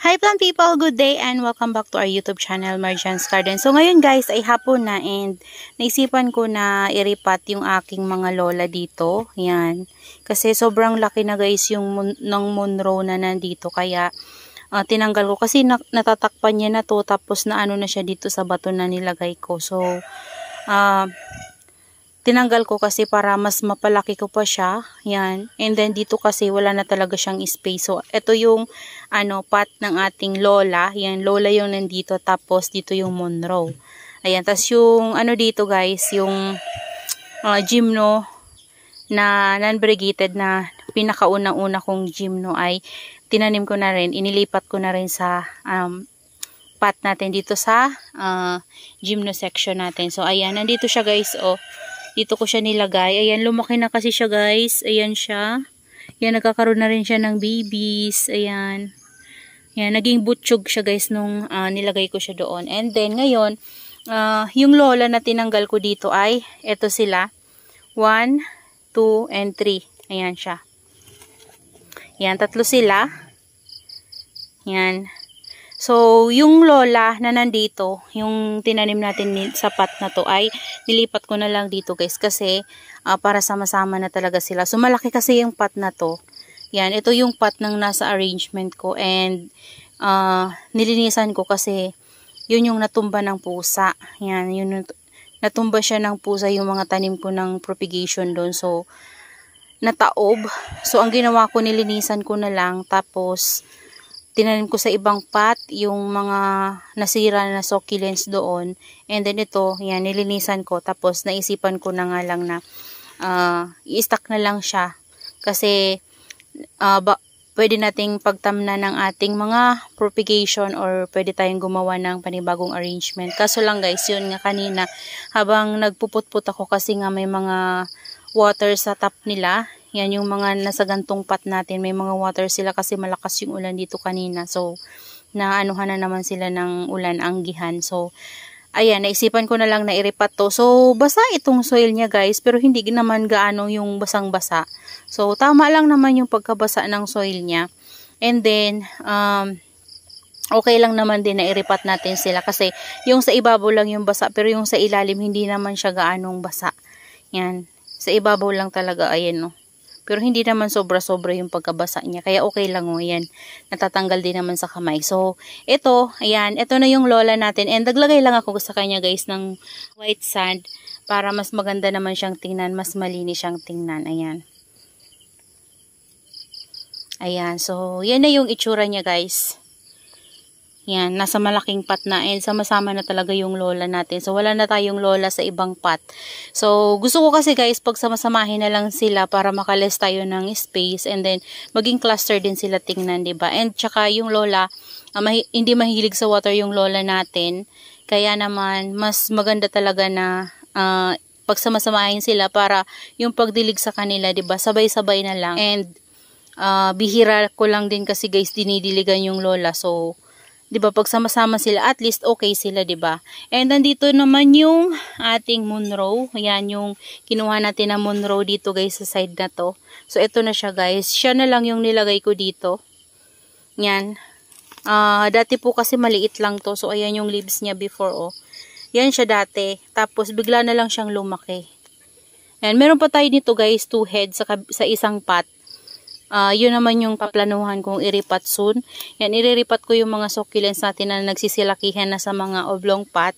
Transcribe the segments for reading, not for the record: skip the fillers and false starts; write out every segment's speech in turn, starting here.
Hi plant people, good day and welcome back to our YouTube channel, Marjan's Garden. So ngayon guys ay hapon na and naisipan ko na iripat yung aking mga lola dito. Yan. Kasi sobrang laki na guys yung ng Monroe na nandito kaya tinanggal ko kasi natatakpan niya na to tapos naano na siya dito sa bato na nilagay ko. So tinanggal ko kasi para mas mapalaki ko pa siya. Yan. And then dito kasi wala na talaga siyang space. So ito yung pot ng ating lola. Yan, lola yung nandito. Tapos dito yung Monroe. Ayan. Tapos yung dito guys, yung gymno na non-variegated na pinakaunang-una kong gymno ay tinanim ko na rin. Inilipat ko na rin sa pot natin dito sa gymno section natin. So ayan, nandito siya guys. Dito ko siya nilagay. Ayan, lumaki na kasi siya guys. Ayan siya. Ayan, nagkakaroon na rin siya ng babies. Ayan. Ayan, naging butchog siya guys nung nilagay ko siya doon. And then, ngayon, yung lola na tinanggal ko dito ay, eto sila. 1, 2, and 3. Ayan siya. Ayan, tatlo sila. Ayan. So, yung lola na nandito, yung tinanim natin sa pot na to ay nilipat ko na lang dito guys kasi para sama-sama na talaga sila. So, malaki kasi yung pot na to. Yan, ito yung pot ng nasa arrangement ko and nilinisan ko kasi yun yung natumba ng pusa. Yan, yun natumba siya ng pusa yung mga tanim ko ng propagation doon. So, nataob. So, ang ginawa ko, nilinisan ko na lang tapos tinanim ko sa ibang pot yung mga nasira na succulents doon. And then ito, yan, nilinisan ko. Tapos naisipan ko na nga lang na i-stack na lang siya. Kasi pwede nating pagtamna ng ating mga propagation or pwede tayong gumawa ng panibagong arrangement. Kaso lang guys, yun nga kanina, habang nagpuputput ako kasi nga may mga water sa top nila. Yan yung mga nasa gantong pot natin. May mga water sila kasi malakas yung ulan dito kanina. So, naanuhan na naman sila ng ulan, anggihan. So, ayan, naisipan ko na lang na iripat to. So, basa itong soil niya guys. Pero hindi naman gaano yung basang-basa. So, tama lang naman yung pagkabasa ng soil niya. And then, okay lang naman din na iripat natin sila. Kasi, yung sa ibabaw lang yung basa. Pero yung sa ilalim, hindi naman siya gaanong basa. Yan. Sa ibabaw lang talaga, ayan no. Pero hindi naman sobra-sobra yung pagkabasa niya. Kaya okay lang o. Yan. Natatanggal din naman sa kamay. So, ito. Ayan. Ito na yung lola natin. And naglagay lang ako sa kanya guys ng white sand. Para mas maganda naman siyang tingnan. Mas malinis siyang tingnan. Ayan. Ayan. So, yan na yung itsura niya guys. Yan, nasa malaking pot na and sama-sama na talaga yung lola natin. So, wala na tayong lola sa ibang pot. So, gusto ko kasi guys, pag sama-samahin na lang sila para makalis tayo ng space and then maging cluster din sila tingnan, 'di ba? And tsaka yung lola, hindi mahilig sa water yung lola natin. Kaya naman, mas maganda talaga na pag sama-samahin sila para yung pagdilig sa kanila, 'di ba? Sabay-sabay na lang. And bihira ko lang din kasi guys, dinidiligan yung lola. So, 'di ba pag sama-sama sila at least okay sila, 'di ba? And nandito naman yung ating Monroe. Ayan yung kinuha natin na Monroe dito guys sa side na to. So ito na siya guys. Siya na lang yung nilagay ko dito. Yan. Dati po kasi maliit lang to. So ayan yung leaves niya before oh. Yan siya dati. Tapos bigla na lang siyang lumaki. Yan, meron pa tayo dito guys, 2 heads sa isang pot. Yun naman yung paplanuhan kong iripat soon. Yan, iriripat ko yung mga succulents natin na nagsisilakihan na sa mga oblong pot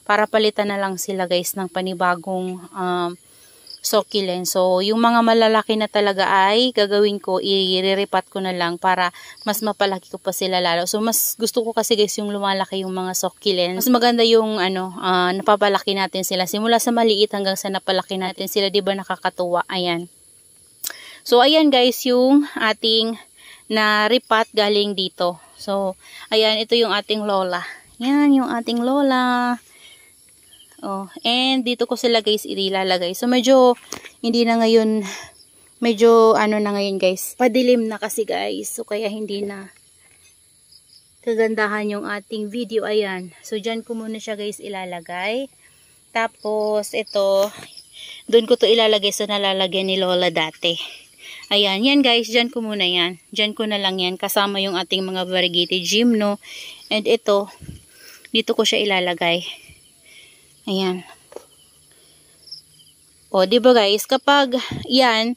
para palitan na lang sila guys ng panibagong succulents. So, yung mga malalaki na talaga ay gagawin ko, iriripat ko na lang para mas mapalaki ko pa sila lalo. So, mas gusto ko kasi guys yung lumalaki yung mga succulents. Mas maganda yung napapalaki natin sila. Simula sa maliit hanggang sa napalaki natin sila. Diba nakakatuwa? Ayan. So, ayan guys, yung ating na-repat galing dito. So, ayan, ito yung ating lola. Yan, yung ating lola. Oh, and dito ko sila guys ilalagay. So, medyo, hindi na ngayon, medyo, na ngayon guys, padilim na kasi guys. So, kaya hindi na kagandahan yung ating video. Ayan. So, dyan ko muna siya guys ilalagay. Tapos, ito, doon ko to ilalagay sa nalalagyan ni lola dati. Ayan, yan guys, dyan ko muna yan. Dyan ko na lang yan, kasama yung ating mga variegated gymno. And ito, dito ko siya ilalagay. Ayan. O, diba guys, kapag yan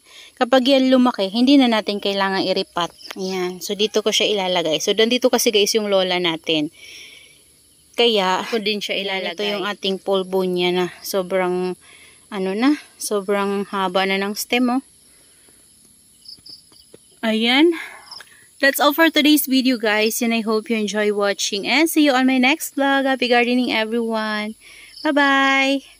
lumaki, hindi na natin kailangan iripat. Ayan, so dito ko siya ilalagay. So, dito kasi guys yung lola natin. Kaya, ako din siya ilalagay. Ito yung ating polvo niya na sobrang, sobrang haba na ng stem, oh. Ayan. That's all for today's video, guys. And I hope you enjoy watching. And see you on my next vlog. Happy gardening, everyone. Bye-bye.